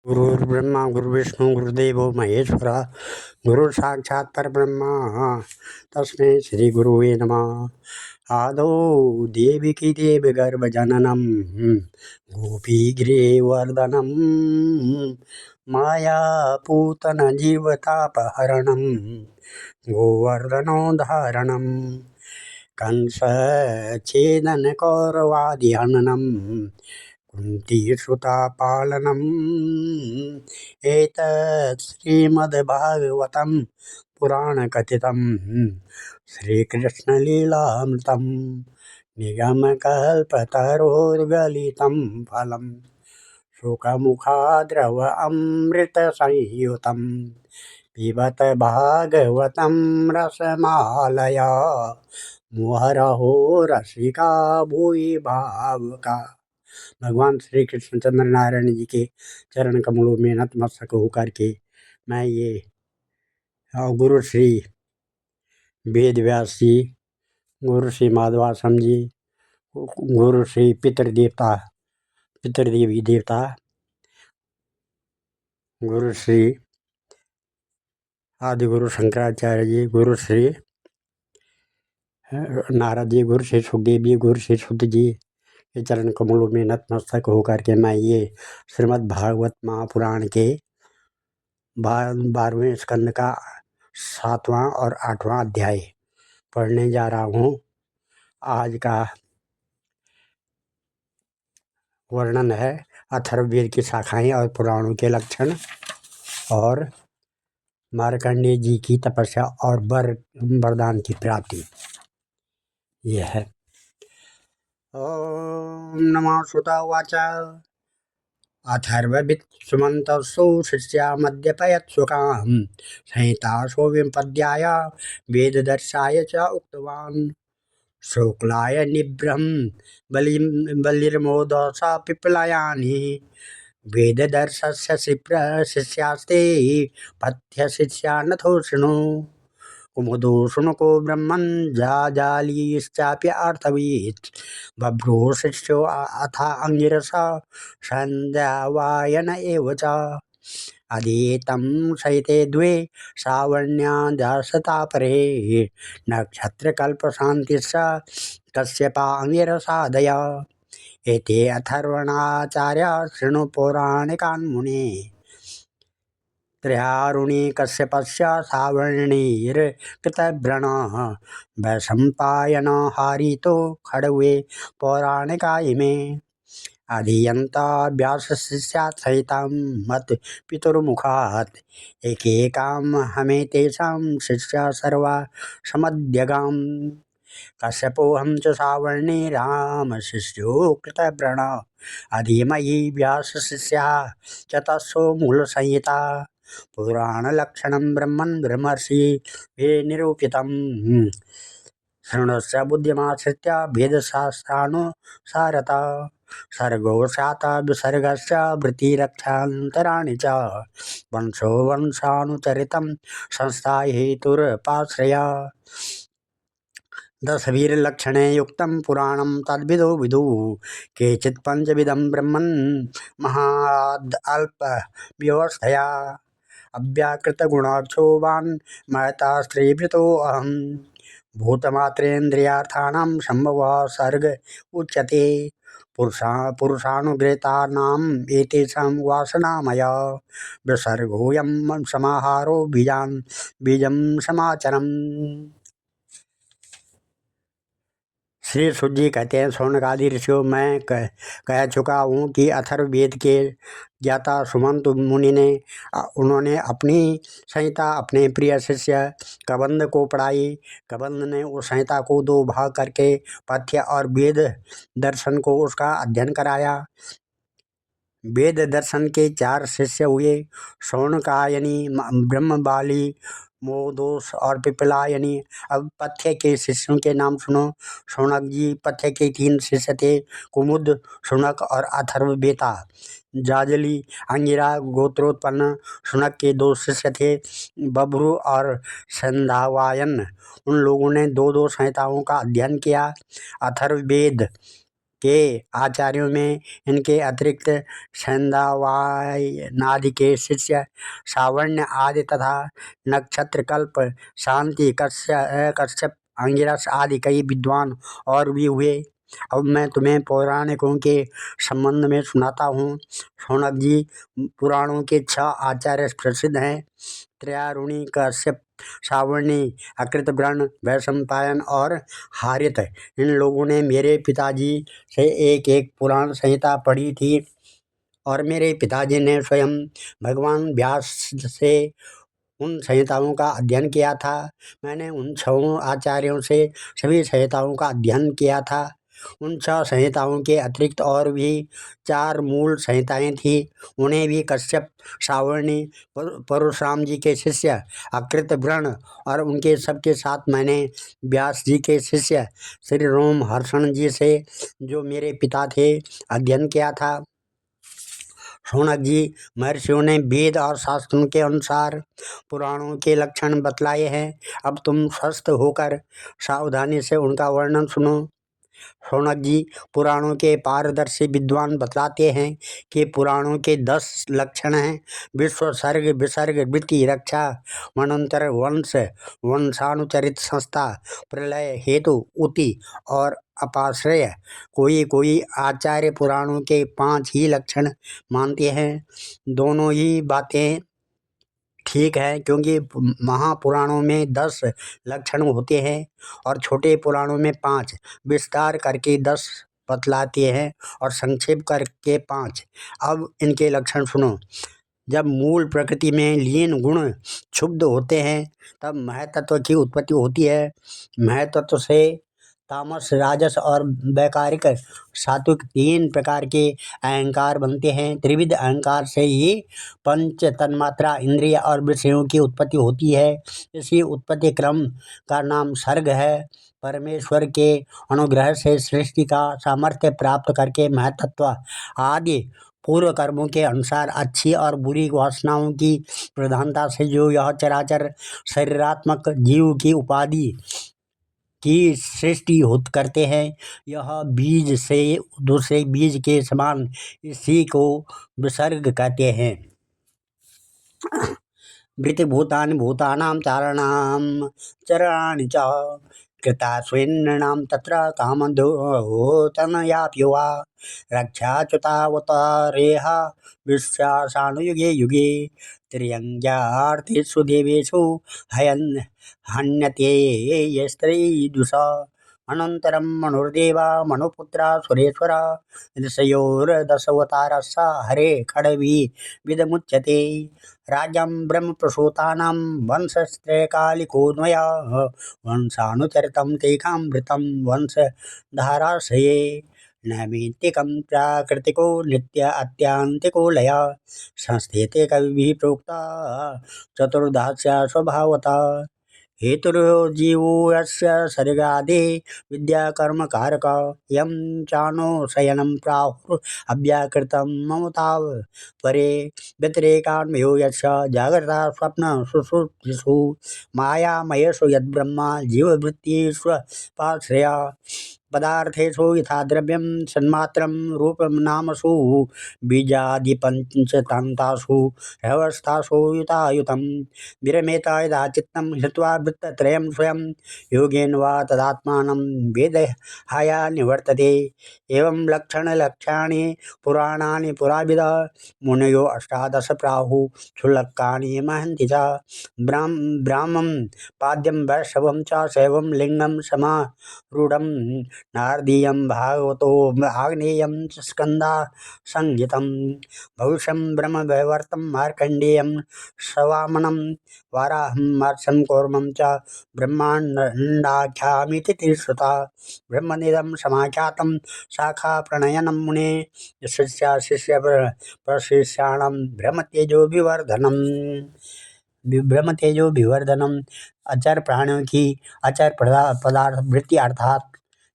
गुरुर्ब्रह्मा गुरुर्विष्णु गुरुदेवो महेश्वरा गुरु साक्षात् परब्रह्म तस्मै श्री गुरुवे नमः। आदौ देविकी देवगर्भजननं गोपीगृहवर्धनं मायापूतन जीवतापहरणं गोवर्धनोद्धारणं कंसच्छेदन कौरवादिहननं कुन्तीसुतापालनम् एतत् श्रीमद्भागवतं पुराणकथितं श्रीकृष्णलीलामृतं निगमकल्पतरोर्गलितं फलं शुकमुखाद्रव अमृतसंयुतं पिबत भागवतं रसमालया मुहुरहो रसिका भूरि भावुका। भगवान श्री कृष्णचंद्र नारायण जी के चरण कमलों में नतमस्तक होकर के मैं ये गुरु श्री वेद व्यास जी, गुरु श्री माधवासम जी, गुरु श्री पितृदेवी देवता, गुरु श्री आदि गुरु शंकराचार्य जी, गुरु श्री नारद जी, गुरु श्री सुखदेव जी, गुरु श्री शुद्ध जी के चरण कमलों में नतमस्तक होकर के मैं ये श्रीमद् भागवत महापुराण के 12वें स्कंद का 7वां और 8वां अध्याय पढ़ने जा रहा हूँ। आज का वर्णन है अथर्ववेद की शाखाएं और पुराणों के लक्षण और मार्कंडेय जी की तपस्या और वरदान की प्राप्ति। यह है ओम नमः सुता उवाच अथर्ववित् सुमन्तौ शिष्यामद्यपयत्सुकां संहितासो विपद्याय वेददर्शाय च उक्तवान् शुक्लाय निभ्रं बलिर्मोदसा पिप्पलायानि वेददर्शस्य शिष्यास्ते पथ्यशिष्या नथो शृणु कुमुदो शुनको ब्रह्मन् जाजालीश्चाप्यार्थवीत् बभ्रो शिष्यो अथा अंगिरसा सन्ध्यावायन एव च अधीतं सहिते द्वे सावर्ण्यादासता परे नक्षत्रकल्पशान्तिश्च कश्यपा अंगिरसादया एते अथर्वणाचार्या शृणु पौराणिकान् मुने त्रयारुणी कश्यपस्य सावर्णिर्कृतव्रणः वैशम्पायन हारितो खड्गे पौराणिका इमे अधीयन्ता व्यासशिष्यात् सहितं मत् पितुर्मुखात् एकैकां हमेतेषां शिष्या सर्वा समध्यगाम् कश्यपोऽहं च सावर्णे रामशिष्यो कृतव्रणः अधीमयि व्यासशिष्या च तस्सो मूलसंहिता पुराणलक्षणं ब्रह्मन् ब्रह्मर्षि निरूपितम् शृणुश्च बुद्धिमाश्रित्य भेदशास्त्रानुसारता सर्गो शाता विसर्गश्च वृत्तिरक्षान्तराणि च वंशो वंशानुचरितं संस्था हेतुरपाश्रया दशवीरलक्षणे युक्तं पुराणं तद्विदो विदुः केचित् पञ्चविधं ब्रह्मन् महादल्पव्यवस्थया अव्याकृतगुणाक्षोभान् महता स्त्रीभृतोऽहं भूतमात्रेन्द्रियार्थानां सम्भवः सर्ग उच्यते पुरुषानुगृहीतानाम् एतेषां वासनामया विसर्गोऽयं समाहारो बीजं समाचरम्। श्री सुद जी कहते हैं, शौनकादि ऋषियों मैं कह चुका हूँ कि अथर्ववेद के ज्ञाता सुमंत मुनि ने उन्होंने अपनी संहिता अपने प्रिय शिष्य कबंध को पढ़ाई। कबंध ने उस संहिता को 2 भाग करके पथ्य और वेद दर्शन को उसका अध्ययन कराया। वेद दर्शन के 4 शिष्य हुए, शौनकायनी, ब्रह्मबाली, मोदोस और पिपलायनी। अब पथ्य के शिष्यों के नाम सुनो। शौनक जी पथ्य के 3 शिष्य थे, कुमुद, शुनक और अथर्ववेता। जाजली अंगिरा गोत्रोत्पन्न शुनक के 2 शिष्य थे, बभ्रु और संधावायन। उन लोगों ने 2-2 संहिताओं का अध्ययन किया। अथर्ववेद के आचार्यों में इनके अतिरिक्त सैंदावायनादि के शिष्य सावर्ण्य आदि तथा नक्षत्रकल्प शांति कश्यप अंगिरस आदि कई विद्वान और भी हुए। अब मैं तुम्हें पौराणिकों के संबंध में सुनाता हूँ। शौनक जी, पुराणों के 6 आचार्य प्रसिद्ध हैं। त्रयारुणी, कश्यप, सावर्णी, अकृतवर्ण, वैशंपायन और हारित। इन लोगों ने मेरे पिताजी से एक एक पुराण संहिता पढ़ी थी और मेरे पिताजी ने स्वयं भगवान व्यास से उन संहिताओं का अध्ययन किया था। मैंने उन 6 आचार्यों से सभी संहिताओं का अध्ययन किया था। उन 6 संहिताओं के अतिरिक्त और भी 4 मूल संहिताएं थी। उन्हें भी कश्यप, सावर्णी, परशुराम जी के शिष्य अकृतवर्ण और उनके सबके साथ मैंने व्यास जी के शिष्य श्री रोमहर्षण जी से, जो मेरे पिता थे, अध्ययन किया था। शौनक जी, महर्षियों ने वेद और शास्त्रों के अनुसार पुराणों के लक्षण बतलाए हैं। अब तुम स्वस्थ होकर सावधानी से उनका वर्णन सुनो। शौनक जी, पुराणों के पारदर्शी विद्वान बतलाते हैं कि पुराणों के 10 लक्षण हैं: विश्व, सर्ग, विसर्ग, वृत्ति, रक्षा, मनंतर, वंश, वंशानुचरित, संस्था, प्रलय, हेतु, उति और अपाश्रय। कोई कोई आचार्य पुराणों के 5 ही लक्षण मानते हैं। दोनों ही बातें ठीक है, क्योंकि महापुराणों में 10 लक्षण होते हैं और छोटे पुराणों में 5। विस्तार करके 10 बतलाते हैं और संक्षेप करके 5। अब इनके लक्षण सुनो। जब मूल प्रकृति में लीन गुण क्षुब्ध होते हैं तब महतत्व की उत्पत्ति होती है। महतत्व से तामस, राजस और वैकारिक सात्विक 3 प्रकार के अहंकार बनते हैं। त्रिविध अहंकार से ही पंच तन्मात्रा, इंद्रिय और विषयों की उत्पत्ति होती है। इसी उत्पत्ति क्रम का नाम सर्ग है। परमेश्वर के अनुग्रह से सृष्टि का सामर्थ्य प्राप्त करके महतत्व आदि पूर्व कर्मों के अनुसार अच्छी और बुरी वासनाओं की प्रधानता से जो यह चराचर शरीरात्मक जीव की उपाधि की सृष्टि करते हैं, यह बीज से दूसरे बीज के समान, इसी को विसर्ग कहते हैं। वृत्तिभूतानि भूतानां चारणां चरणानि च कृता स्वेन्नृणां तत्र कामधोतनयाप्यो वा रक्षाच्युतावतारेह विश्वासानुयुगे युगे त्र्यङ्गार्थेषु देवेषु हन्यते यस्त्रैदुष अनन्तरं मनुर्देवा मनुपुत्रा सुरेश्वर ऋषयोर्दशावतारस्य हरे खड्गविदमुच्यते। राज्यं ब्रह्मप्रसूतानां वंशत्रयकालिकोऽन्वयः वंशानुचरितं तेषामृतं वंशधाराश्रये नैमित्तिकं प्राकृतिको नित्य अत्यान्तिको लयः संस्थिते कविभिः प्रोक्ता चतुर्दशा स्वभावतः। हेतुर्जीवो यस्य सर्गादि विद्याकर्मकारक यं चानो शयनं प्राहुरव्याकृतं ममताव परे व्यतिरेकान्वयो यस्य जागृता स्वप्न सुषुप्तिषु मायामयेषु यद्ब्रह्मा जीववृत्तिष्वपाश्रया पदार्थेषु यथा द्रव्यं सन्मात्रं रूपनामसु बीजादिपञ्चतन्तासु रहवस्थासु युतायुतं विरमेत यदा चित्तं हित्वा वृत्तत्रयं स्वयं योगेन वा तदात्मानं वेदहाया निवर्तते। एवं लक्षणानि पुराणानि पुराविद मुनयो 18 प्राहुः क्षुल्लकानि महन्ति च ब्राह्मं पाद्यं वैष्णवं च शैवं लिङ्गं समारूढं नारदीयं भागवतो आग्नेयं स्कन्दासंहितं भविष्यं ब्रह्मवैवर्तं मार्कण्डेयं सवामनं वाराहं मत्स्यं कूर्मं च ब्रह्माण्डाख्यामिति श्रुता। ब्रह्मनिदं समाख्यातं शाखाप्रणयनं मुने शिष्य प्रशिष्याणां ब्रह्मतेजो विवर्धनम। अचर प्राणियों की अचर पदार्थ वृत्ति अर्थात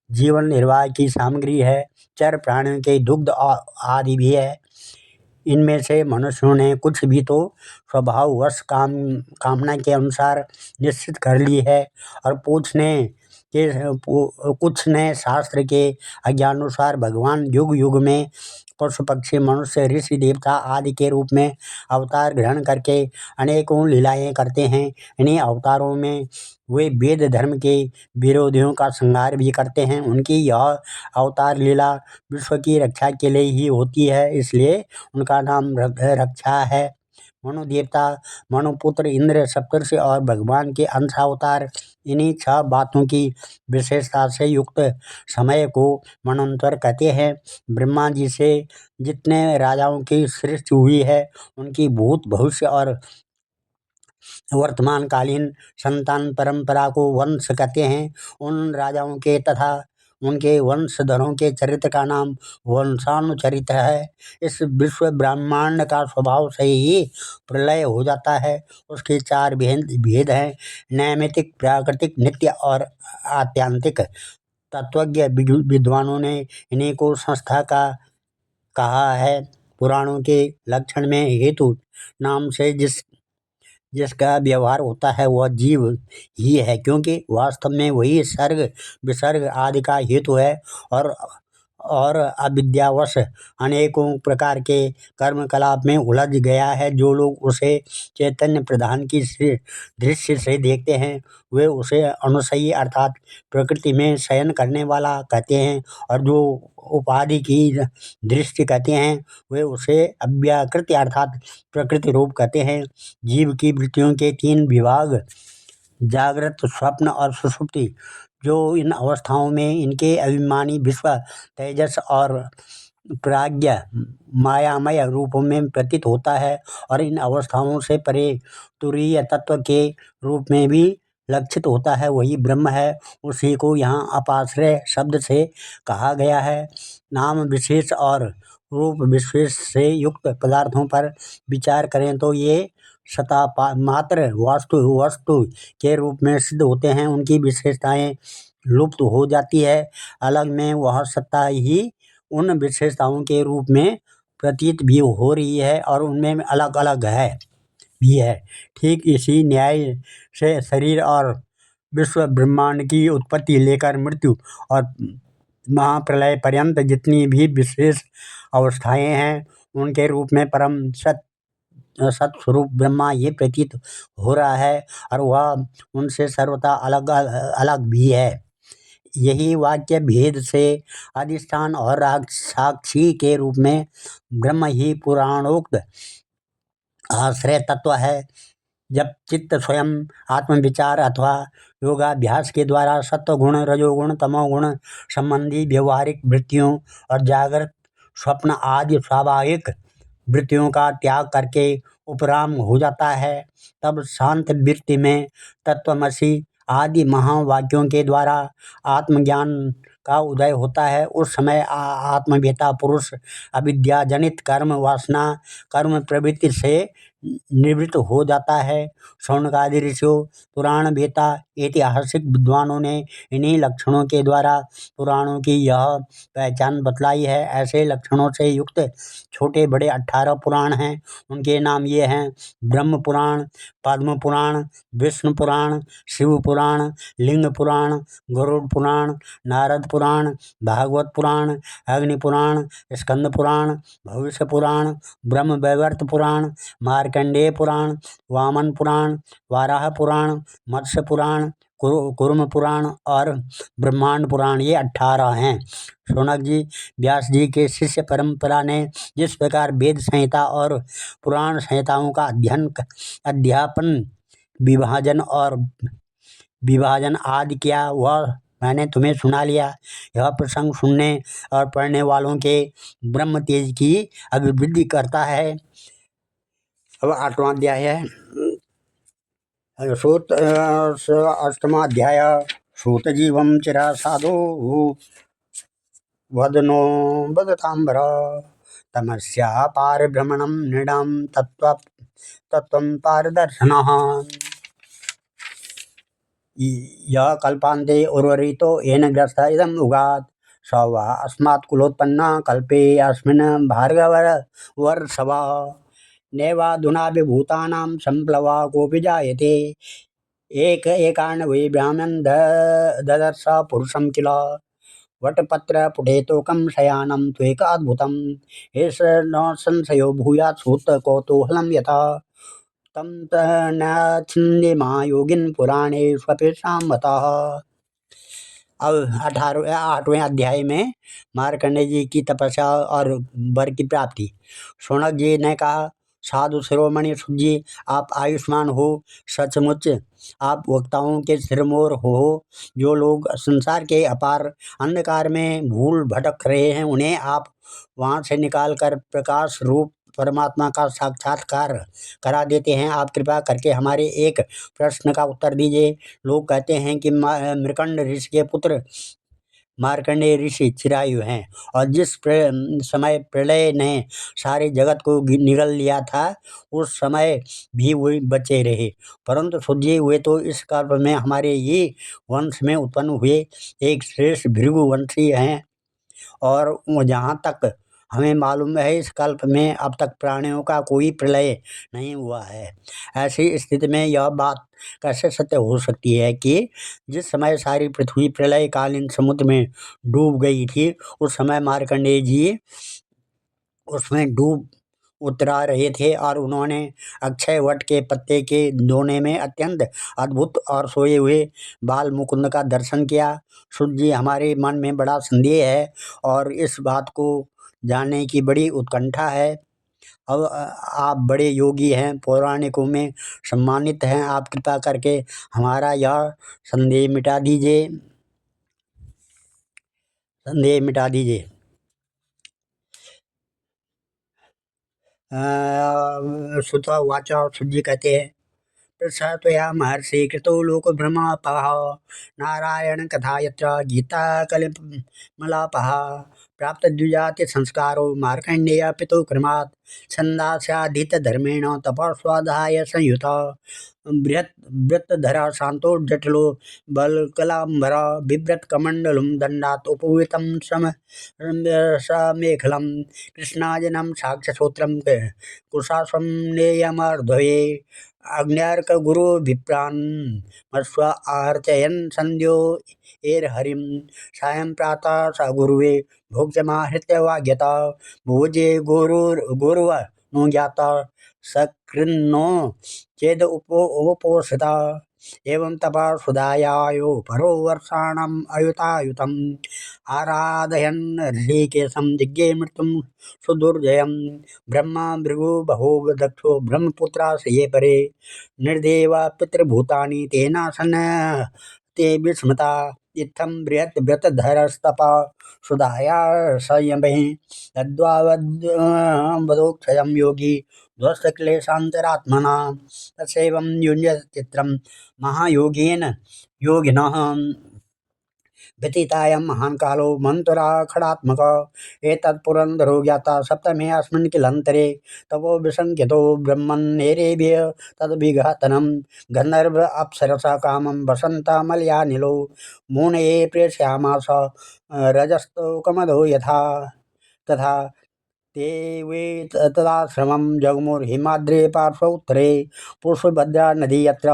जीवन निर्वाह की सामग्री है। चर प्राणियों के दुग्ध आदि भी है। इनमें से मनुष्यों ने कुछ भी तो स्वभाववश कामना के अनुसार निश्चित कर ली है और पूछने के कुछ ने शास्त्र के आज्ञानुसार भगवान युग युग में पशु पक्षी मनुष्य ऋषि देवता आदि के रूप में अवतार ग्रहण करके अनेकों लीलाएं करते हैं। इन्हीं अवतारों में वे वेद धर्म के विरोधियों का संहार भी करते हैं। उनकी यह अवतार लीला विश्व की रक्षा के लिए ही होती है, इसलिए उनका नाम रक्षा है। मनु देवता, मनुपुत्र, इंद्र, सप्तर्षि और भगवान के अंश अवतार, इन्हीं 6 बातों की विशेषता से युक्त समय को मनवंतर कहते हैं। ब्रह्मा जी से जितने राजाओं की सृष्टि हुई है, उनकी भूत, भविष्य और वर्तमानकालीन संतान परंपरा को वंश कहते हैं। उन राजाओं के तथा उनके वंशधरों के चरित्र का नाम वंशानुचरित्र है। इस विश्व ब्रह्मांड का स्वभाव से ही प्रलय हो जाता है। उसके 4 भेद हैं: नैमित्तिक, प्राकृतिक, नित्य और आत्यांतिक। तत्वज्ञ विद्वानों ने इन्हीं को संस्था का कहा है। पुराणों के लक्षण में हेतु नाम से जिसका व्यवहार होता है वह जीव ही है, क्योंकि वास्तव में वही सर्ग विसर्ग आदि का हेतु है और अविद्यावश अनेकों प्रकार के कर्मकलाप में उलझ गया है। जो लोग उसे चैतन्य प्रधान की दृष्टि से देखते हैं, वे उसे अनुसयी अर्थात प्रकृति में शयन करने वाला कहते हैं, और जो उपाधि की दृष्टि कहते हैं, वे उसे अव्याकृति अर्थात प्रकृति रूप कहते हैं। जीव की वृत्तियों के 3 विभाग, जागृत, स्वप्न और सुषुप्ति, जो इन अवस्थाओं में इनके अभिमानी विश्व, तेजस और प्राज्ञ मायामय रूपों में प्रतीत होता है, और इन अवस्थाओं से परे तुरीय तत्व के रूप में भी लक्षित होता है, वही ब्रह्म है। उसी को यहाँ अपाश्रय शब्द से कहा गया है। नाम विशेष और रूप विशेष से युक्त पदार्थों पर विचार करें तो ये सता मात्र वस्तु के रूप में सिद्ध होते हैं। उनकी विशेषताएं लुप्त हो जाती है। अलग में वह सत्ता ही उन विशेषताओं के रूप में प्रतीत भी हो रही है और उनमें अलग अलग है भी है। ठीक इसी न्याय से शरीर और विश्व ब्रह्मांड की उत्पत्ति लेकर मृत्यु और महाप्रलय पर्यंत जितनी भी विशेष अवस्थाएं हैं, उनके रूप में परम सत्स्वरूप ब्रह्मा ये प्रतीत हो रहा है, और वह उनसे सर्वथा अलग अलग भी है। यही वाक्य भेद से अधिष्ठान और साक्षी के रूप में ब्रह्म ही पुराणोक्त आश्रय तत्व है। जब चित्त स्वयं आत्मविचार अथवा योगाभ्यास के द्वारा सत्वगुण, रजोगुण, तमोगुण संबंधी व्यवहारिक वृत्तियों और जागृत, स्वप्न आदि स्वाभाविक वृत्तियों का त्याग करके उपराम हो जाता है, तब शांत वृत्ति में तत्वमसि आदि महावाक्यों के द्वारा आत्मज्ञान का उदय होता है। उस समय आत्मवेता पुरुष अविद्याजनित कर्म वासना कर्म प्रवृत्ति से निवृत्त हो जाता है। शौनकादि ऋषियों, पुराण वेता, ऐतिहासिक विद्वानों ने इन्हीं लक्षणों के द्वारा पुराणों की यह पहचान बतलाई है। ऐसे लक्षणों से युक्त छोटे बड़े 18 पुराण हैं। उनके नाम ये हैं: ब्रह्म पुराण, पद्म पुराण, विष्णु पुराण, शिव पुराण, लिंग पुराण, गरुड़ पुराण, नारद पुराण, भागवत पुराण, अग्नि पुराण, स्कंद पुराण, भविष्य पुराण, ब्रह्म वैवर्त पुराण, मार्कंडेय पुराण, वामन पुराण, वाराह पुराण, मत्स्य पुराण, कुर्म पुराण और ब्रह्मांड पुराण, ये 18 हैं। शौनक जी, व्यास जी के शिष्य परंपरा ने जिस प्रकार वेद संहिता और पुराण संहिताओं का अध्यापन, विभाजन आदि किया, वह मैंने तुम्हें सुना लिया। यह प्रसंग सुनने और पढ़ने वालों के ब्रह्म तेज की अभिवृद्धि करता है। अब 8वां अध्याय है। अष्टमाध्याय। सूत जीवम चिरा साधो वदनो वदतांबर तमस्या पारिभ्रमणम नृणाम तत्वं पारदर्शनः। यह कल्पान्ते उर्वरितो येन ग्रस्त इदम् उगात् स वा अस्मात् कुलोत्पन्ना कल्पे अस्मिन् भार्गवर्षभः। नैवाधुना विभूतानां सम्प्लवा कोऽपि जायते एक एकान्वये ब्राह्मण ददर्श पुरुषं किल वटपत्र पुटेतोकं शयानं त्वेकाद्भुतम् एष न संशयो भूयात् सूत कौतूहलं यथा तम न छिन्ने महायोगिन पुराणे स्वपेशां मतः। अब 8वें अध्याय में मार्कंडेय जी की तपस्या और वर की प्राप्ति। शौनक जी ने कहा, साधु शिरोमणि सूत जी, आप आयुष्मान हो, सचमुच आप वक्ताओं के सिरमौर हो। जो लोग संसार के अपार अंधकार में भूल भटक रहे हैं, उन्हें आप वहां से निकाल कर प्रकाश रूप परमात्मा का साक्षात्कार करा देते हैं। आप कृपा करके हमारे एक प्रश्न का उत्तर दीजिए। लोग कहते हैं कि मृकंड ऋषि के पुत्र मार्कंडेय ऋषि चिरायु हैं, और जिस समय प्रलय ने सारे जगत को निगल लिया था, उस समय भी वही बचे रहे। परंतु सूर्य हुए तो इस कल्प में हमारे ही वंश में उत्पन्न हुए एक श्रेष्ठ भृगुवंशी हैं, और जहाँ तक हमें मालूम है, इस कल्प में अब तक प्राणियों का कोई प्रलय नहीं हुआ है। ऐसी स्थिति में यह बात कैसे सत्य हो सकती है कि जिस समय सारी पृथ्वी प्रलयकालीन समुद्र में डूब गई थी, उस समय मार्कंडेय जी उसमें डूब उतरा रहे थे, और उन्होंने अक्षय वट के पत्ते के दोने में अत्यंत अद्भुत और सोए हुए बाल मुकुंद का दर्शन किया। सूत जी, हमारे मन में बड़ा संदेह है और इस बात को जानने की बड़ी उत्कंठा है। अब आप बड़े योगी हैं, पौराणिकों में सम्मानित हैं, आप कृपा करके हमारा यह संदेह मिटा दीजिए, संदेह मिटा दीजिए। सुता वाचा, सूत जी कहते हैं, प्रसात्वया महर्षि कृतो लोक भ्रमापः नारायण कथा यत्र गीता कलिमलापः प्राप्त द्विजाति संस्कारो मार्कंडेय पितु क्रमात् छंदास्याधीत धर्मेण तपस्वाधाय संयुत बृहत वृत्तधरा शांतो जटिलो बलकलांबर बिभ्रत कमंडलुम दंडात उपवितं समेखलम कृष्णाजनम साक्ष्यश्रोत्रम कुशास्वं नेयमर्धये अग्न्यार्क गुरु विप्रान् मस्व आर्चयन् संध्यो एर्हरिं सायं प्रातः स गुरुवे भोक्ष्यमाहृत्य वाग्यता भोजे गुरुव नो ज्ञाता सकृन्नो चेद उपोषिता एवं तपा सुधायायो परो वर्षाणम् अयुतायुतम् आराधयन् ऋषिकेशं जिज्ञे मृत्युं सुदुर्जयं ब्रह्मा भृगु बहो दक्षो ब्रह्मपुत्रास ये परे निर्देवा पितृभूतानि तेना सन ते विस्मृता इत्थं बृहत् व्रतधरस्तपा सुधाया संयमः तद्वावदोक्षयं योगी ध्वस्तक्लेशान्तरात्मना तथैवं युञ्जत चित्रं महायोगेन योगिनः व्यतीतायं महान् कालो मन्त्रा एतत्पुरन्दरो ज्ञाता सप्तमे अस्मिन् किलन्तरे तपो विसङ्ख्यतो ब्रह्मन्नेरेभ्य तद्विघातनं गन्धर्व अप्सरसा कामं वसन्तमलयानिलो मुनये प्रेषयामास रजस्तोकमदो यथा तथा ते वे तदाश्रमं जगमुर्हिमाद्रे पार्श्व उत्तरे पुष्पभद्रा नदी यत्र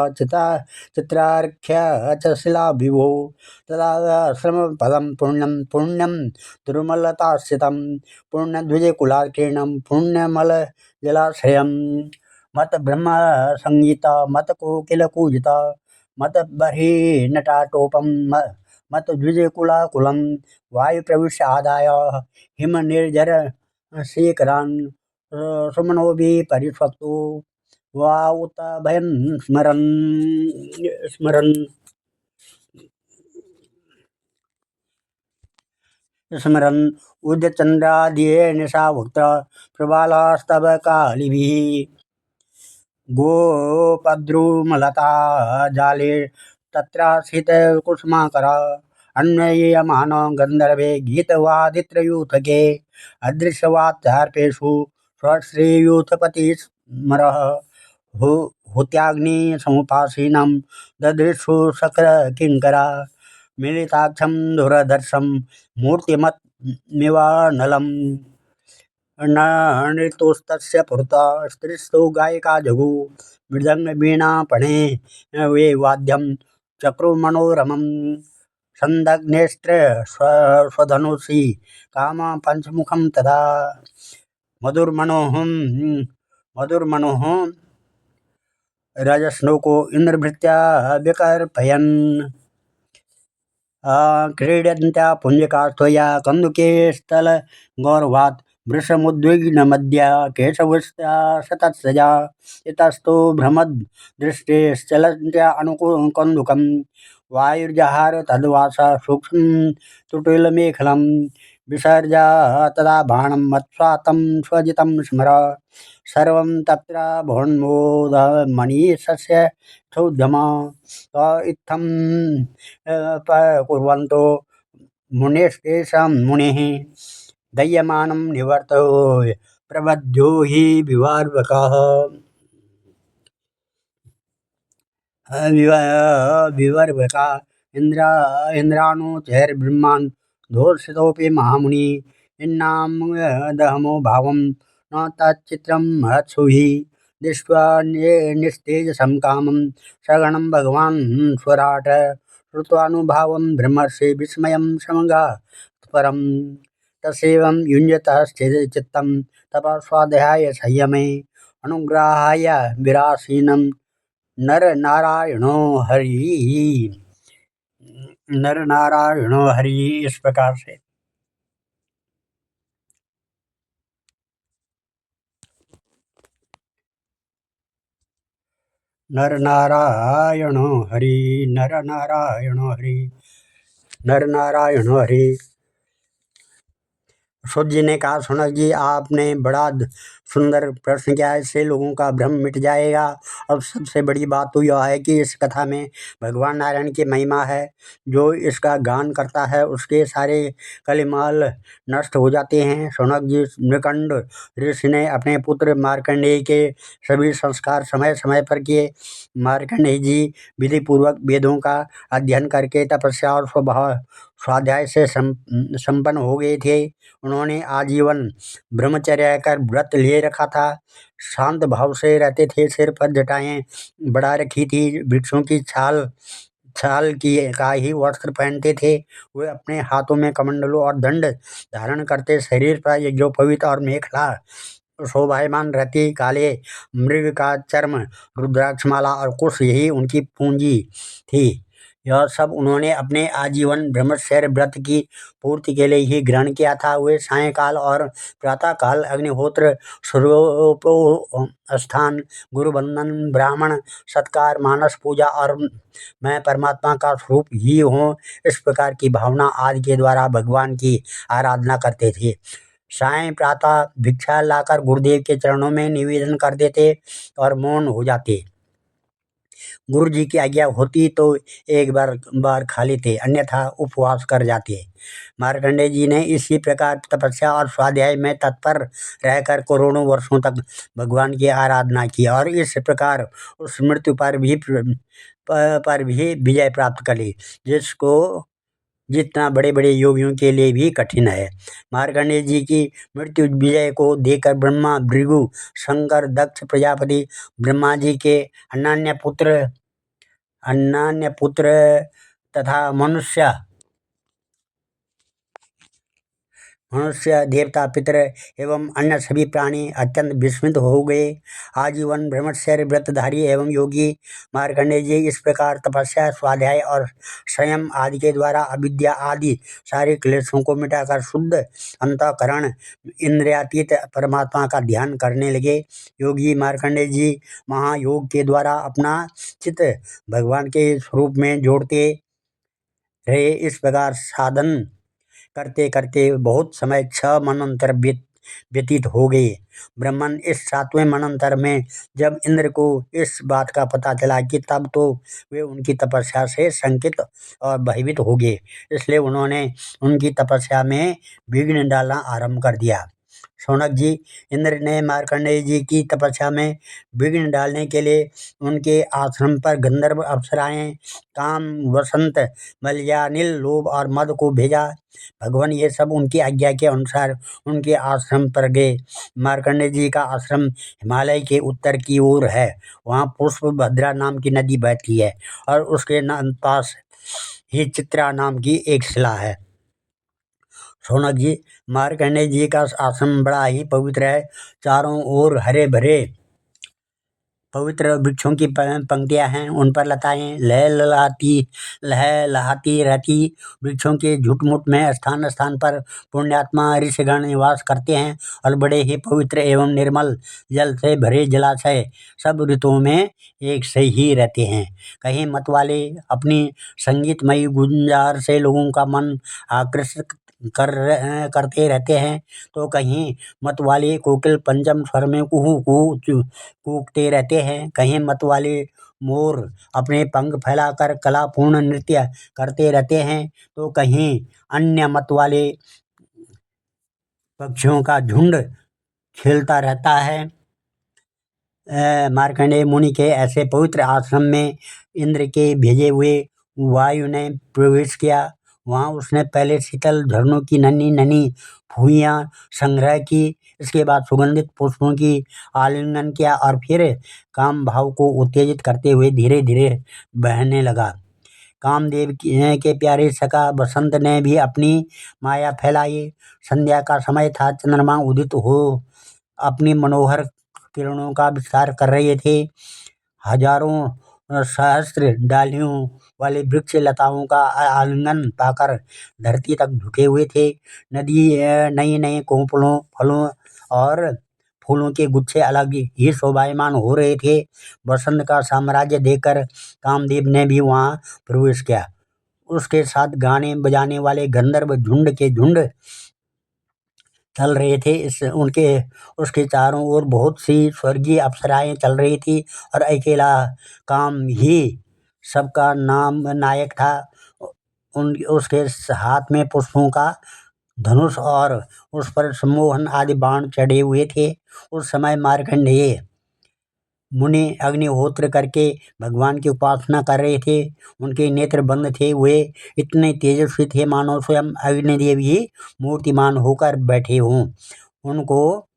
चित्रार्घ्य च शिलाभिभो तदाश्रमपदं पुण्यं पुण्यं तिरुमलतास्थितं पुण्यद्विजकुलाकीर्णं पुण्यमलजलाश्रयं मत ब्रह्म संगीता मत कोकिलकूजिता मत बर्हिनटाटोपं मत द्विजकुलाकुलं वायु प्रविश्य आदाय हिमनिर्झर शेखरान् सुमनोभिः परिष्वक्तो वा उत भयं स्मरन् स्मरन् स्मरन् उद्यचन्द्रादिये निशाभुक्त प्रबालास्तव कालिभिः गोपद्रुमलता जाले तत्रासित कुसुमाकरा अन्वयमान गन्धर्वे गीतवादित्रयूथके अदृश्यवात्यार्पेषु स्वश्रीयूथपति स्मरः हुत्याग्निसमुपासीनं ददृशु शक्रकिङ्करा मिलिताक्षं दुरदर्शं मूर्तिमत्मिवानलम् नृतोस्तस्य पुरता स्त्रीस्तु गायिका जगु मृदंग वीणा पणे वे वाद्यं चक्रु मनोरमं संदग्नेस्त्र स्वधनुषि काम पंचमुखं तदा मधुर्मनोहं रजस्नोको इंद्रभृत्या विकर्पयन् क्रीडन्त्या पुञ्जका त्वया कन्दुके स्थलगौरवात् वृषमुद्विग्नमद्या केशवस्त्या शतत्सजा इतस्तु भ्रमद्दृष्टेश्चलन्त्या कन्दुकं वायुर्जहार तद्वासा सूक्ष्मं तुटिलमेखलं विसर्जा तदा बाणं मत्स्वा तं स्वजितं स्मर सर्वं तत्र भुवन्मोदमनीषस्य सौद्यमा इत्थं कुर्वन्तो मुनेस्तेषां मुनिः दह्यमानं निवर्तो प्रबद्धो हि विवार्वकः विवर्वका इन्द्राणुचैर्ब्रह्मान् धोर्षितोऽपि महामुनि इन्नां दहमो भावं न तच्चित्रं महत्सुहि दृष्ट्वा निस्तेजसं कामं सगणं भगवान् स्वराट श्रुत्वानुभावं ब्रह्मर्षि विस्मयं समगात्परं तस्यैवं युञ्जतः चित्तं तपः स्वाध्याय संयमे अनुग्रहाय विरासीनं नरनारायणो हरि। इस प्रकार से नरनारायणो हरि सूत जी ने कहा, शौनक जी आपने बड़ा सुंदर प्रश्न किया, इससे लोगों का भ्रम मिट जाएगा। और सबसे बड़ी बात तो यह है कि इस कथा में भगवान नारायण की महिमा है। जो इसका गान करता है उसके सारे कलिमाल नष्ट हो जाते हैं। शौनक जी मृकंड ऋषि ने अपने पुत्र मार्कंडेय के सभी संस्कार समय समय पर किए। मार्कंडेय जी विधि पूर्वक वेदों का अध्ययन करके तपस्या और स्वभाव स्वाध्याय से संपन्न हो गए थे। उन्होंने आजीवन ब्रह्मचर्य कर व्रत लिए रखा था। शांत भाव से रहते थे। सिर पर जटाएं बढ़ा रखी थी। वृक्षों की छाल की का ही वस्त्र पहनते थे। वे अपने हाथों में कमंडलों और दंड धारण करते। शरीर पर यज्ञोपवीत और मेखला शोभायमान रहती। काले मृग का चर्म, रुद्राक्षमाला और कुश यही उनकी पूंजी थी। यह सब उन्होंने अपने आजीवन ब्रह्मचर्य व्रत की पूर्ति के लिए ही ग्रहण किया था। वे सायंकाल और प्रातःकाल अग्निहोत्र, सूर्योपास्थान, गुरुवंदन, ब्राह्मण सत्कार, मानस पूजा और मैं परमात्मा का स्वरूप ही हूँ, इस प्रकार की भावना आदि के द्वारा भगवान की आराधना करते थे। सायं प्रातः भिक्षा लाकर गुरुदेव के चरणों में निवेदन कर देते और मौन हो जाते। गुरु जी की आज्ञा होती तो एक बार खा लेते, अन्यथा उपवास कर जाते। मार्कंडेय जी ने इसी प्रकार तपस्या और स्वाध्याय में तत्पर रहकर करोड़ों वर्षों तक भगवान की आराधना की और इस प्रकार उस मृत्यु पर भी विजय प्राप्त कर ली, जिसको जितना बड़े बड़े योगियों के लिए भी कठिन है। मार्कंडेय जी की मृत्यु विजय को देखकर ब्रह्मा, भृगु, शंकर, दक्ष प्रजापति, ब्रह्मा जी के अन्यान्य पुत्र तथा मनुष्य, देवता, पितर एवं अन्य सभी प्राणी अत्यंत विस्मित हो गए। आजीवन ब्रह्मचर्य व्रतधारी एवं योगी मार्कंडेय जी इस प्रकार तपस्या, स्वाध्याय और संयम आदि के द्वारा अविद्या आदि सारे क्लेशों को मिटाकर शुद्ध अंतःकरण इंद्रियातीत परमात्मा का ध्यान करने लगे। योगी मार्कंडेय जी महायोग के द्वारा अपना चित्त भगवान के स्वरूप में जोड़ते रहे। इस प्रकार साधन करते करते बहुत समय 6 मनंतर व्यतीत हो गए। ब्रह्मन इस 7वें मनंतर में जब इंद्र को इस बात का पता चला कि तब तो वे उनकी तपस्या से शंकित और भयभीत हो गए, इसलिए उन्होंने उनकी तपस्या में विघ्न डालना आरंभ कर दिया। शौनक जी, इंद्र ने मार्कंडेय जी की तपस्या में विघ्न डालने के लिए उनके आश्रम पर गंधर्व अप्सराएं काम, वसंत, मलयानिल, लोभ और मद को भेजा। भगवान ये सब उनकी आज्ञा के अनुसार उनके आश्रम पर गए। मार्कंडेय जी का आश्रम हिमालय के उत्तर की ओर है। वहाँ पुष्प भद्रा नाम की नदी बहती है और उसके पास ही चित्रा नाम की एक शिला है। शौनक जी, मार्कंडेय जी का आश्रम बड़ा ही पवित्र है। चारों ओर हरे भरे पवित्र वृक्षों की पंक्तियां हैं, उन पर लताएं लहलहाती रहती। वृक्षों के झुटमुट में स्थान स्थान पर पुण्यात्मा ऋषिगण निवास करते हैं और बड़े ही पवित्र एवं निर्मल जल से भरे जलाशय सब ऋतुओं में एक से ही रहते हैं। कहीं मतवाले अपनी संगीतमयी गुंजार से लोगों का मन आकर्षित करते रहते हैं, तो कहीं मतवाले कोकिल पंचम स्वर में कुहू कुहू कूकते रहते हैं। कहीं मतवाले मोर अपने पंख फैलाकर कलापूर्ण नृत्य करते रहते हैं, तो कहीं अन्य मतवाले पक्षियों का झुंड खेलता रहता है। मार्कंडेय मुनि के ऐसे पवित्र आश्रम में इंद्र के भेजे हुए वायु ने प्रवेश किया। वहाँ उसने पहले शीतल झरनों की नन्ही नन्ही फुइयाँ संग्रह की। इसके बाद सुगंधित पुष्पों की आलिंगन किया और फिर काम भाव को उत्तेजित करते हुए धीरे धीरे बहने लगा। कामदेव के प्यारे सखा बसंत ने भी अपनी माया फैलाई। संध्या का समय था। चंद्रमा उदित हो अपनी मनोहर किरणों का विस्तार कर रहे थे। हजारों सहस्त्र डालियों वाले वृक्ष लताओं का आलिंगन पाकर धरती तक झुके हुए थे। नदी नए नए कोपलों, फलों और फूलों के गुच्छे अलग ही शोभायमान हो रहे थे। बसंत का साम्राज्य देखकर कामदेव ने भी वहाँ प्रवेश किया। उसके साथ गाने बजाने वाले गंधर्व झुंड के झुंड चल रहे थे। उसके चारों ओर बहुत सी स्वर्गीय अप्सराएं चल रही थी और अकेला काम ही सबका नाम नायक था। उसके हाथ में पुष्पों का धनुष और उस पर सम्मोहन आदि बाण चढ़े हुए थे। उस समय मार्कंडेय मुनि अग्निहोत्र करके भगवान की उपासना कर रहे थे। उनके नेत्र बंद थे। वे इतने तेजस्वी थे मानो स्वयं अग्निदेव ही मूर्तिमान होकर बैठे हों। उनको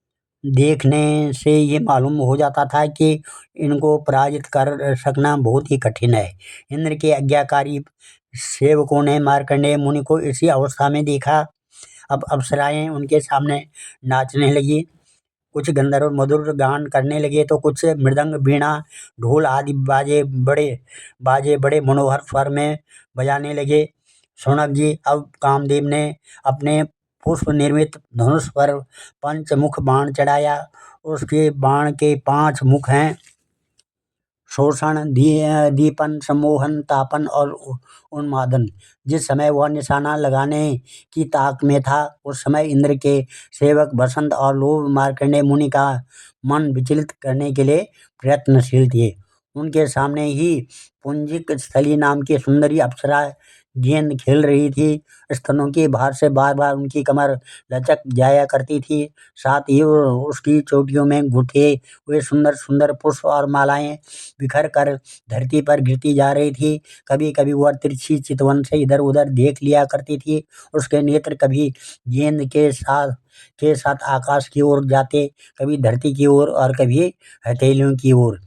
देखने से ये मालूम हो जाता था कि इनको पराजित कर सकना बहुत ही कठिन है। इंद्र के आज्ञाकारी सेवकों ने मार्कंडेय मुनि को इसी अवस्था में देखा। अब अप्सराएं उनके सामने नाचने लगी। कुछ गंधर्व मधुर गान करने लगे, तो कुछ मृदंग, वीणा, ढोल आदि बाजे बड़े मनोहर स्वर में बजाने लगे। शौनक जी, अब कामदेव ने अपने पुष्प निर्मित धनुष पर पंचमुख बाण चढ़ाया। उसके बाण के 5 मुख हैं: शोषण, दीपन, सम्मोहन, तापन और उन्मादन। जिस समय वह निशाना लगाने की ताक में था, उस समय इंद्र के सेवक बसंत और लोभ मार्कंडेय मुनि का मन विचलित करने के लिए प्रयत्नशील थे। उनके सामने ही पुंजिक स्थली नाम की सुंदरी अप्सरा गेंद खेल रही थी। स्तनों के भार से बार बार उनकी कमर लचक जाया करती थी। साथ ही उसकी चोटियों में गुथे हुए सुंदर सुंदर पुष्प और मालाएं बिखर कर धरती पर गिरती जा रही थी। कभी कभी वह तिरछी चितवन से इधर उधर देख लिया करती थी। उसके नेत्र कभी गेंद के साथ आकाश की ओर जाते, कभी धरती की ओर और कभी हथेलियों की ओर।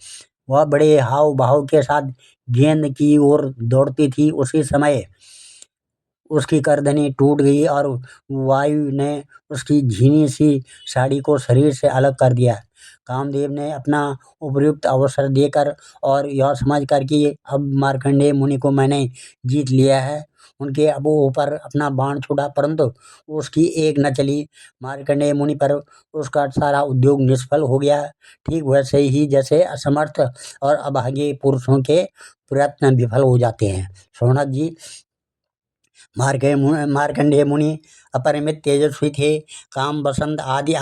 वह बड़े हाव भाव के साथ गेंद की ओर दौड़ती थी। उसी समय उसकी गर्दनें टूट गई और वायु ने उसकी झीनी सी साड़ी को शरीर से अलग कर दिया। कामदेव ने अपना उपयुक्त अवसर देकर और यह समझकर कि अब मार्कंडेय मुनि को मैंने जीत लिया है, उनके अब ऊपर अपना बाण छोड़ा, परंतु उसकी एक न चली। मार्कंडेय मुनि पर उसका सारा उद्योग निष्फल हो गया। ठीक वैसे ही जैसे असमर्थ और अभागे पुरुषों के प्रयत्न विफल हो जाते हैं। शौनक जी, मार्कंडेय मुनि अपरिमित तेजस्वी थे। काम, बसंत आदि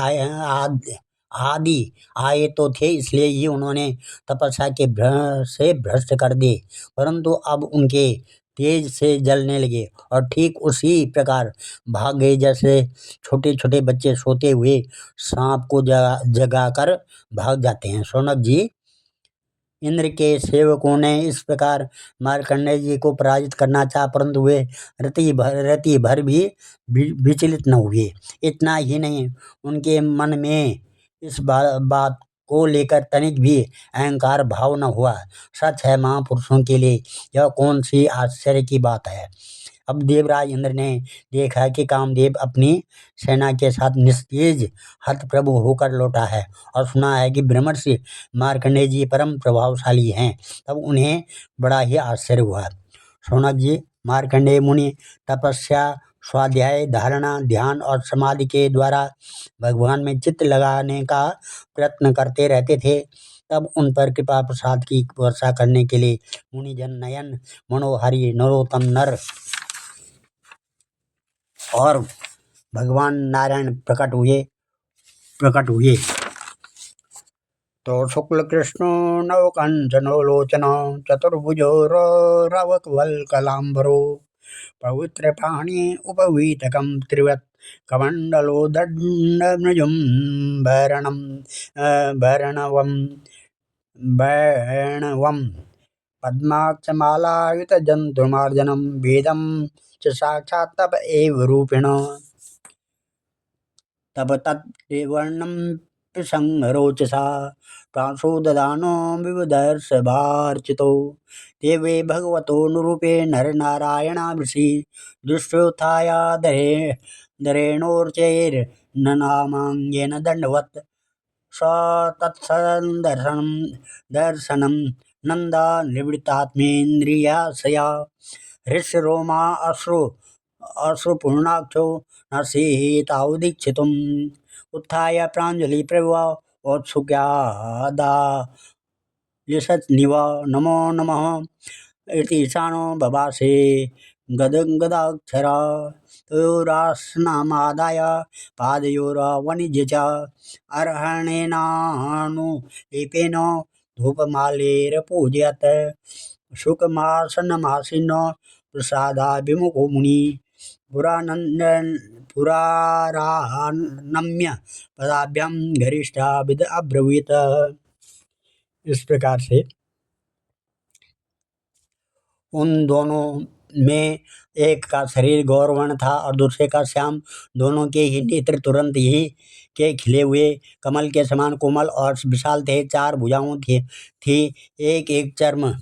आए तो थे, इसलिए ही उन्होंने तपस्या के से भ्रष्ट कर दिए, परंतु अब उनके तेज से जलने लगे और ठीक उसी प्रकार भाग गए जैसे छोटे छोटे बच्चे सोते हुए सांप को जगाकर भाग जाते हैं। शौनक जी, इंद्र के सेवकों ने इस प्रकार मार्कंडेय जी को पराजित करना चाहा, परंतु वे रति भर भी विचलित न हुए। इतना ही नहीं, उनके मन में इस बात को लेकर तनिक भी अहंकार भाव न हुआ। सच है, महापुरुषों के लिए यह कौन सी आश्चर्य की बात है। अब देवराज इंद्र ने देखा कि कामदेव अपनी सेना के साथ निस्तेज हतप्रभु होकर लौटा है और सुना है कि ब्रह्मर्षि मार्कंडेय जी परम प्रभावशाली हैं। तब उन्हें बड़ा ही आश्चर्य हुआ। शौनक जी, मार्कंडेय मुनि तपस्या, स्वाध्याय, धारणा, ध्यान और समाधि के द्वारा भगवान में चित्त लगाने का प्रयत्न करते रहते थे। तब उन पर कृपा प्रसाद की वर्षा करने के लिए मुनिजन नयन मनोहरी नरोत्तम नर और भगवान नारायण प्रकट हुए। तो शुक्ल कृष्ण नव कंचनो लोचनो चतुर्भुजो रवकवल्कलांबरो पवित्र पाणि उपवीतकं त्रिवत् कमंडलो दंडमृजुं वैणवं पद्माक्षमालायुतजन्तुमार्जनं वेदं च साक्षात् तप एव रूपिण तप तत्वर्णं पिसंरोचसा प्रांशुददानो विविधर्षभार्चितो ते वे भगवतो नुरूपे नरनारायणाभिषि दृष्टोत्थाया दरेणोर्चैर्ननामाङ्गेन दण्डवत् स तत्सदर्शनं नन्दा निवृत्तात्मेन्द्रियाशया हृष्यरोमा अश्रुपूर्णाक्षो नरसिंहितावदीक्षितुम् उत्थाय प्राञ्जलिप्रभुः औत्सुक्यादालिशन्निव नमो नमः इति ईशानो बभाषे गदाक्षरा तयोरासनमादाय पादयोरवनिज्य च अर्हणेनानुलेपेन धूपमालेरपूजयत् शुकमासनमासीनो प्रसादाभिमुखो मुनि पुरारानम्य पदाभ्याम गरिष्ठाभिद अब्रवीत। इस प्रकार से उन दोनों में एक का शरीर गौरवर्ण था और दूसरे का श्याम। दोनों के ही नेत्र तुरंत ही के खिले हुए कमल के समान कोमल और विशाल थे। 4 भुजाओं थी, एक चर्म,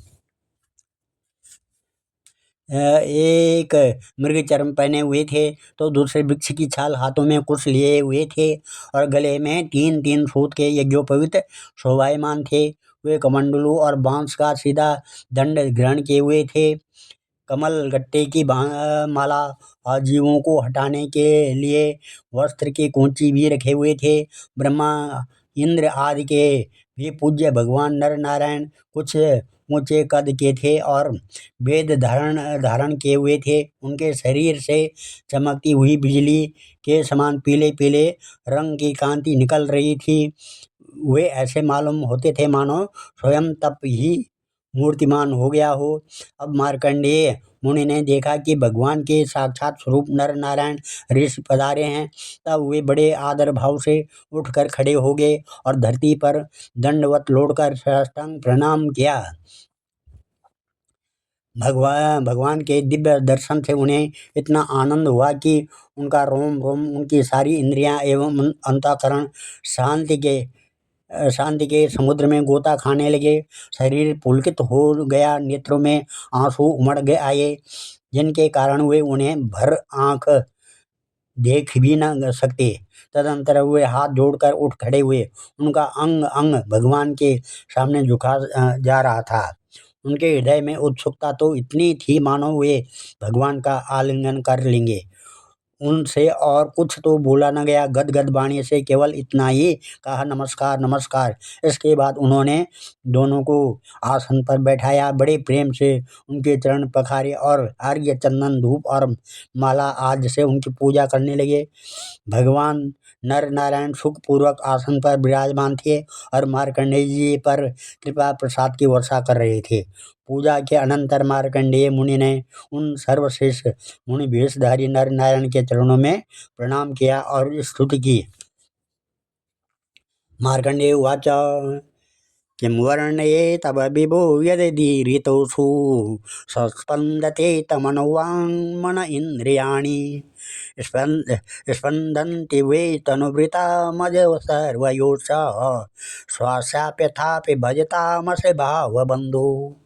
एक मृग चर्म पहने हुए थे तो दूसरे वृक्ष की छाल हाथों में कुश लिए हुए थे और गले में 3 सूत के यज्ञोपवीत शोभायमान थे। वे कमंडलू और बांस का सीधा दंड ग्रहण किए हुए थे। कमल गट्टे की माला और जीवों को हटाने के लिए वस्त्र की कूंची भी रखे हुए थे। ब्रह्मा इंद्र आदि के भी पूज्य भगवान नर नारायण कुछ ऊंचे कद के थे और वेद धारण किए हुए थे। उनके शरीर से चमकती हुई बिजली के समान पीले पीले रंग की कांति निकल रही थी। वे ऐसे मालूम होते थे मानो स्वयं तप ही मूर्तिमान हो गया हो। अब मार्कंडेय मुनि ने देखा कि भगवान के साक्षात स्वरूप नर नारायण ऋषि पधारे हैं। तब वे बड़े आदर भाव से उठकर खड़े हो गए और धरती पर दंडवत लौटकर साष्टांग प्रणाम किया। भगवान के दिव्य दर्शन से उन्हें इतना आनंद हुआ कि उनका रोम रोम, उनकी सारी इंद्रियां एवं अंतःकरण शांति के समुद्र में गोता खाने लगे। शरीर पुलकित हो गया, नेत्रों में आंसू उमड़ गए आए, जिनके कारण वे उन्हें भर आंख देख भी न सकते। तदंतर वे हाथ जोड़कर उठ खड़े हुए। उनका अंग अंग भगवान के सामने झुका जा रहा था। उनके हृदय में उत्सुकता तो इतनी थी मानो वे भगवान का आलिंगन कर लेंगे। उनसे और कुछ तो बोला न गया। गदगद वाणी से केवल इतना ही कहा, नमस्कार नमस्कार। इसके बाद उन्होंने दोनों को आसन पर बैठाया, बड़े प्रेम से उनके चरण पखारे और अर्घ्य, चंदन, धूप और माला आदि से उनकी पूजा करने लगे। भगवान नर नारायण सुखपूर्वक आसन पर विराजमान थे और मार्कंडेय जी पर कृपा प्रसाद की वर्षा कर रहे थे। पूजा के अनंतर मार्कंडेय मुनि ने उन सर्वश्रेष्ठ मुनि वेशधारी नर नारायण के चरणों में प्रणाम किया और स्तुति की। मार्कंडेय उवाच किं वर्णये तव विभो यदीरितोषु सस्पन्दते तमनुवाङ्मन इन्द्रियाणि स्पन्दन्ति वै तनुभृता मज सर्वयोषः श्वासाप्यथापि भजतामसि भावबन्धो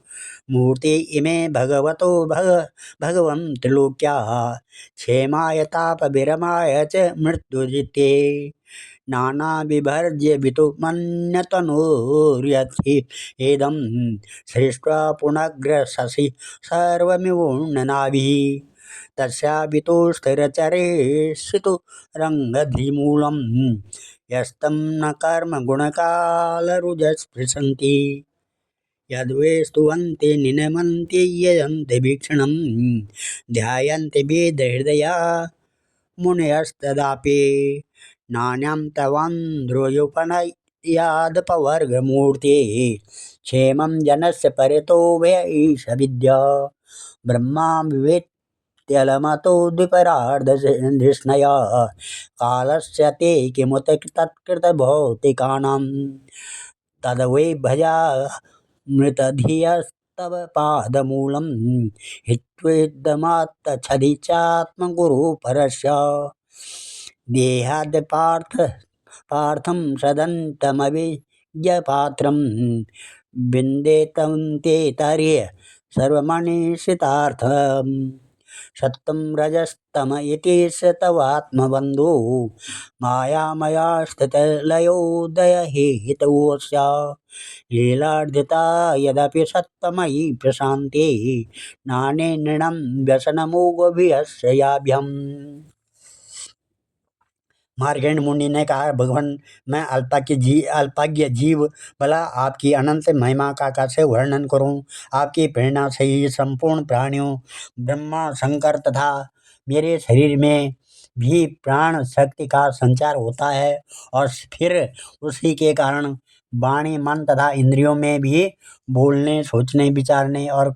मूर्ति इमे भगवतो भगवन् त्रिलोक्याः क्षेमाय तापविरमाय च मृत्युजिते नानाविभर्ज्य वितुमन्यतनोर्यथि इदं सृष्ट्वा पुनग्रससि सर्वमिवोन्ननाभिः तस्यावितो स्थिरचरेषितु रङ्गधीमूलं यस्तं न कर्मगुणकालरुजस्पृशन्ति यद्वे स्तुवन्ति निनमन्ति यजन्ति वीक्षणं ध्यायन्ति वेदहृदया मुनयस्तदापि नान्यं तवान्द्रोयुपनयादपवर्गमूर्तिः क्षेमं जनस्य परितो व्ययीश विद्या ब्रह्मा विवेत्यलमतो द्विपरार्धधिष्णया कालस्य ते किमुत तत्कृतभौतिकानां तद्वै भजा मृतधियस्तव पादमूलं हित्वेदमात्तच्छदि चात्मगुरुपरस्य देहाद्पार्थं सदन्तमविज्ञपात्रं विन्देतं ते तर्ह्य सर्वमनीषितार्थं सत्त्वं रजस्तम इति स तवात्मबन्धो मायामया स्थितलयोदयहेतवोऽस्या लीलार्जिता यदपि सत्त्वमयि प्रशान्ते नाने नृणं व्यसनमोघभियस्य याभ्यम्। मार्कंडेय मुनि ने कहा, भगवान, मैं अल्पाज्ञ जीव भला आपकी अनंत महिमा का कैसे वर्णन करूं। आपकी प्रेरणा से ही संपूर्ण प्राणियों, ब्रह्मा, शंकर तथा मेरे शरीर में भी प्राण शक्ति का संचार होता है और फिर उसी के कारण वाणी, मन तथा इंद्रियों में भी बोलने, सोचने, विचारने और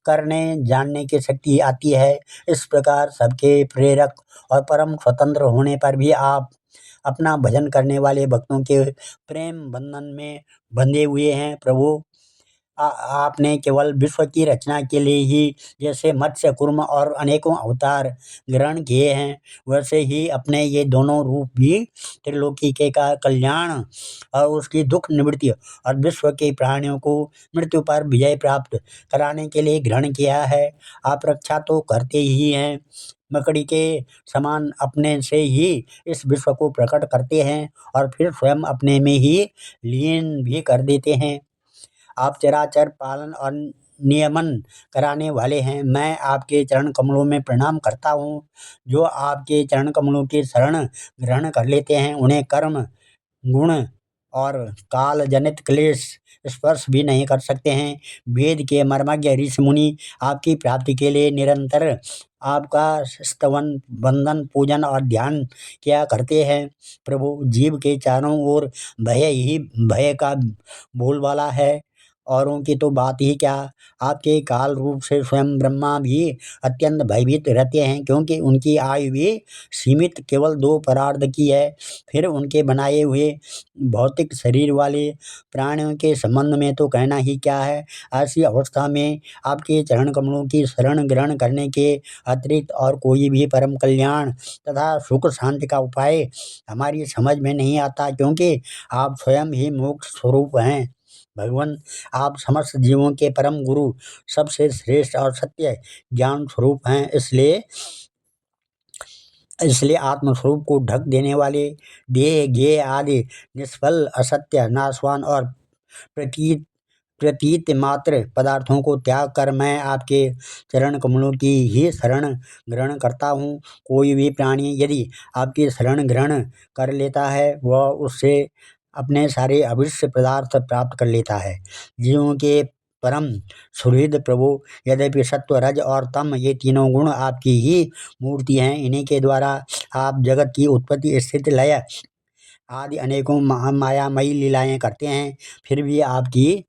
करने जानने की शक्ति आती है। इस प्रकार सबके प्रेरक और परम स्वतंत्र होने पर भी आप अपना भजन करने वाले भक्तों के प्रेम बंधन में बंधे हुए हैं। प्रभु, आपने केवल विश्व की रचना के लिए ही जैसे मत्स्य, कूर्म और अनेकों अवतार ग्रहण किए हैं, वैसे ही अपने ये दोनों रूप भी त्रिलोकी के का कल्याण और उसकी दुख निवृत्ति और विश्व के प्राणियों को मृत्यु पर विजय प्राप्त कराने के लिए ग्रहण किया है। आप रक्षा तो करते ही हैं, मकड़ी के समान अपने से ही इस विश्व को प्रकट करते हैं और फिर स्वयं अपने में ही लीन भी कर देते हैं। आप चराचर पालन और नियमन कराने वाले हैं। मैं आपके चरण कमलों में प्रणाम करता हूँ। जो आपके चरण कमलों की शरण ग्रहण कर लेते हैं, उन्हें कर्म, गुण और काल जनित क्लेश स्पर्श भी नहीं कर सकते हैं। वेद के मर्मज्ञ ऋषि मुनि आपकी प्राप्ति के लिए निरंतर आपका स्तवन, वंदन, पूजन और ध्यान किया करते हैं। प्रभु, जीव के चारों ओर भय ही भय का बोलबाला है, औरों की तो बात ही क्या। आपके काल रूप से स्वयं ब्रह्मा भी अत्यंत भयभीत रहते हैं, क्योंकि उनकी आयु भी सीमित केवल 2 परार्ध की है। फिर उनके बनाए हुए भौतिक शरीर वाले प्राणियों के संबंध में तो कहना ही क्या है। ऐसी अवस्था में आपके चरण कमलों की शरण ग्रहण करने के अतिरिक्त और कोई भी परम कल्याण तथा सुख शांति का उपाय हमारी समझ में नहीं आता, क्योंकि आप स्वयं ही मोक्ष स्वरूप हैं। भगवान, आप समस्त जीवों के परम गुरु, सबसे श्रेष्ठ और सत्य ज्ञान स्वरूप हैं। इसलिए आत्मस्वरूप को ढक देने वाले देह, ज्ञेय आदि निष्फल, असत्य, नाशवान और प्रतीत मात्र पदार्थों को त्याग कर मैं आपके चरण कमलों की ही शरण ग्रहण करता हूँ। कोई भी प्राणी यदि आपकी शरण ग्रहण कर लेता है, वह उससे अपने सारे अविश्य पदार्थ प्राप्त कर लेता है। जीवों के परम सुहृद प्रभु, यद्यपि सत्व, रज और तम ये तीनों गुण आपकी ही मूर्ति हैं, इन्हीं के द्वारा आप जगत की उत्पत्ति, स्थिति, लय आदि अनेकों मायामयी लीलाएं करते हैं। फिर भी आपकी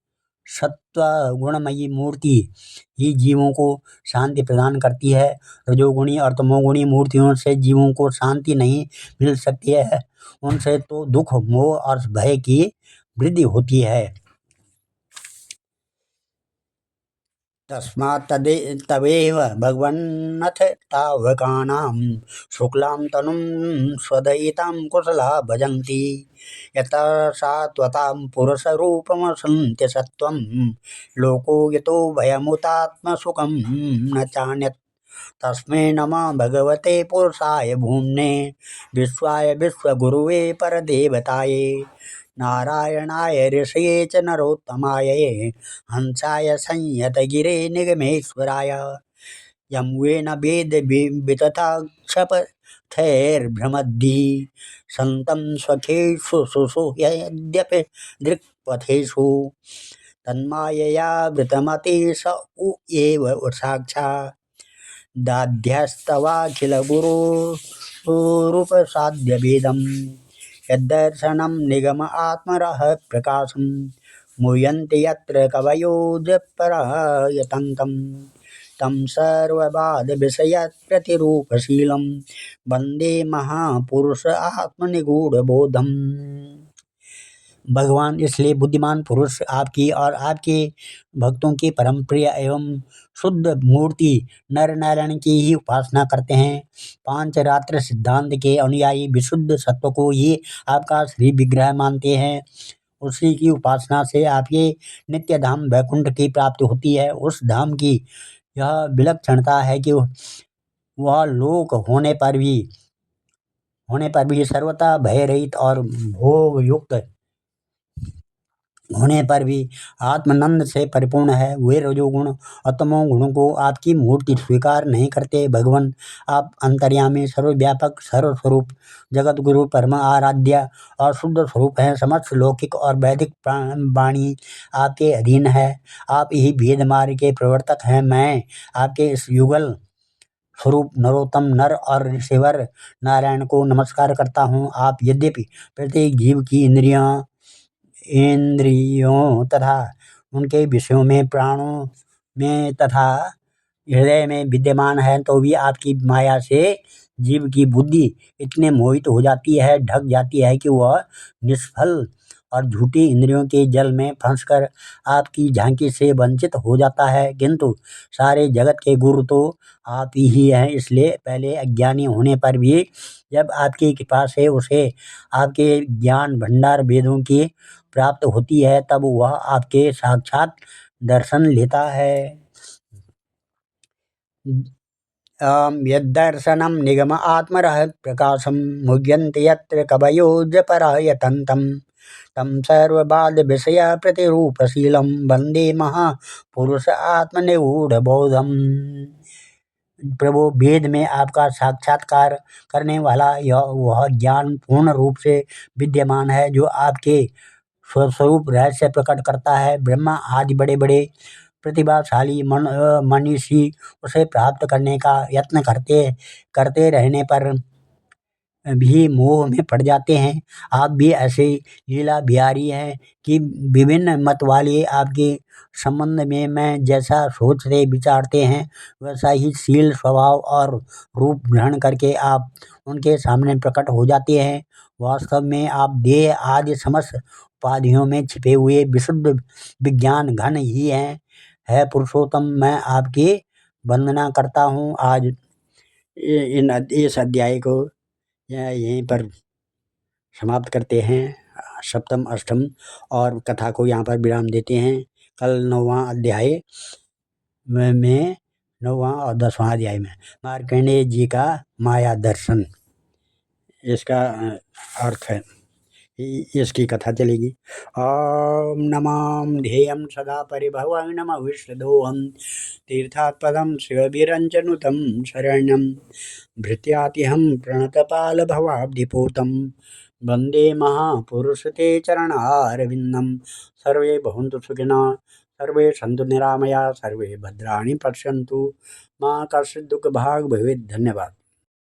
सत्व गुणमयी मूर्ति ही जीवों को शांति प्रदान करती है। रजोगुणी और तमोगुणी मूर्तियों से जीवों को शांति नहीं मिल सकती है, उनसे तो दुख, मोह और भय की वृद्धि होती है। तस्मात् तवेव भगवन्नथ तावकानां शुक्लां तनुं स्वदयितां कुशला भजन्ति। यतः सात्वतां पुरुषरूपमसन्ति सत्त्वं लोको यतो भयमुतात्मसुखं न चान्यत्। तस्मै नमः भगवते पुरुषाय भूम्ने विश्वाय विश्वगुरुवे परदेवताये नारायणाय ऋषये च नरोत्तमाय हंसाय संयतगिरे निगमेश्वराय यं वेन वेद वितथा क्षपथैर्भ्रमद्भिः सन्तं स्वखेषु सुषुह्यद्यपि दृक्पथेषु तन्मायया वृतमते स उ एव साक्षात् दाध्यस्तवाखिलगुरुरूपसाध्यभेदं यद्दर्शनं निगम आत्मरः प्रकाशं मुह्यन्ति यत्र कवयो जपरयतन्तं तं सर्वबाधविषयप्रतिरूपशीलं वन्दे महापुरुष आत्मनिगूढ़बोधम्। भगवान इसलिए बुद्धिमान पुरुष आपकी और आपके भक्तों की परम प्रिय एवं शुद्ध मूर्ति नर नारायण की ही उपासना करते हैं। पांचरात्र सिद्धांत के अनुयायी विशुद्ध सत्व को ही आपका श्री विग्रह मानते हैं। उसी की उपासना से आपके नित्य धाम वैकुंठ की प्राप्ति होती है। उस धाम की यह विलक्षणता है कि वह लोक होने पर भी सर्वथा भय रहित और भोग युक्त होने पर भी आत्मानंद से परिपूर्ण है। वे रजोगुण और तमोगुणों को आपकी मूर्ति स्वीकार नहीं करते। भगवान आप अंतर्यामी, सर्वव्यापक, सर्वस्वरूप, जगत गुरु, परम आराध्य और शुद्ध स्वरूप हैं। समस्त लौकिक और वैदिक वाणी आपके अधीन है। आप ही भेद मार्ग के प्रवर्तक हैं। मैं आपके इस युगल स्वरूप नरोत्तम नर और ऋषिवर नारायण को नमस्कार करता हूँ। आप यद्यपि प्रत्येक जीव की इंद्रियों तथा उनके विषयों में, प्राणों में तथा हृदय में विद्यमान है, तो भी आपकी माया से जीव की बुद्धि इतने मोहित हो जाती है, ढक जाती है कि वह निष्फल और झूठी इंद्रियों के जल में फंसकर आपकी झांकी से वंचित हो जाता है। किंतु सारे जगत के गुरु तो आप ही हैं, इसलिए पहले अज्ञानी होने पर भी जब आपकी कृपा से उसे आपके ज्ञान भंडार वेदों की प्राप्त होती है, तब वह आपके साक्षात दर्शन लेता है। यद्दर्शनं निगम आत्मरः प्रकाशं मुह्यन्ति यत्र कवयो जपरयतन्तं तं सर्वबाधविषयप्रतिरूपशीलं वन्दे महापुरुष आत्मनिगूढ़बोधम्। प्रभु, वेद में आपका साक्षात्कार करने वाला वह ज्ञान पूर्ण रूप से विद्यमान है, जो आपके स्वस्वरूप रहस्य प्रकट करता है। ब्रह्मा आदि बड़े बड़े प्रतिभाशाली मनीषी उसे प्राप्त करने का यत्न करते रहने पर भी मोह में पड़ जाते हैं। आप भी ऐसे लीला बिहारी हैं कि विभिन्न मत वाले आपके संबंध में मैं जैसा सोचते विचारते हैं, वैसा ही शील, स्वभाव और रूप ग्रहण करके आप उनके सामने प्रकट हो जाते हैं। वास्तव में आप देह आदि समस्त उपाधियों में छिपे हुए विशुद्ध विज्ञान घन ही हैं। है पुरुषोत्तम, मैं आपकी वंदना करता हूँ। आज इस अध्याय को यहीं पर समाप्त करते हैं। सप्तम अष्टम और कथा को यहाँ पर विराम देते हैं। कल 9वां अध्याय में 9वां और 10वां अध्याय में मार्कंडेय जी का माया दर्शन, इसका अर्थ है, इसकी कथा चलेगी। ओम नमाम ध्येयं सदा परिभवं नमः विष्णुदोहं तीर्थात्पदं शिवभिरञ्जनुतं शरण्यं भृत्यातिहं प्रणतपालभवाब्धिपूतं वन्दे महापुरुष ते चरणारविन्दं। सर्वे भवन्तु सुखिनः, सर्वे सन्तु निरामया, सर्वे भद्राणि पश्यन्तु, मां कश्चित् दुःखभाग् भवेत्। धन्यवाद।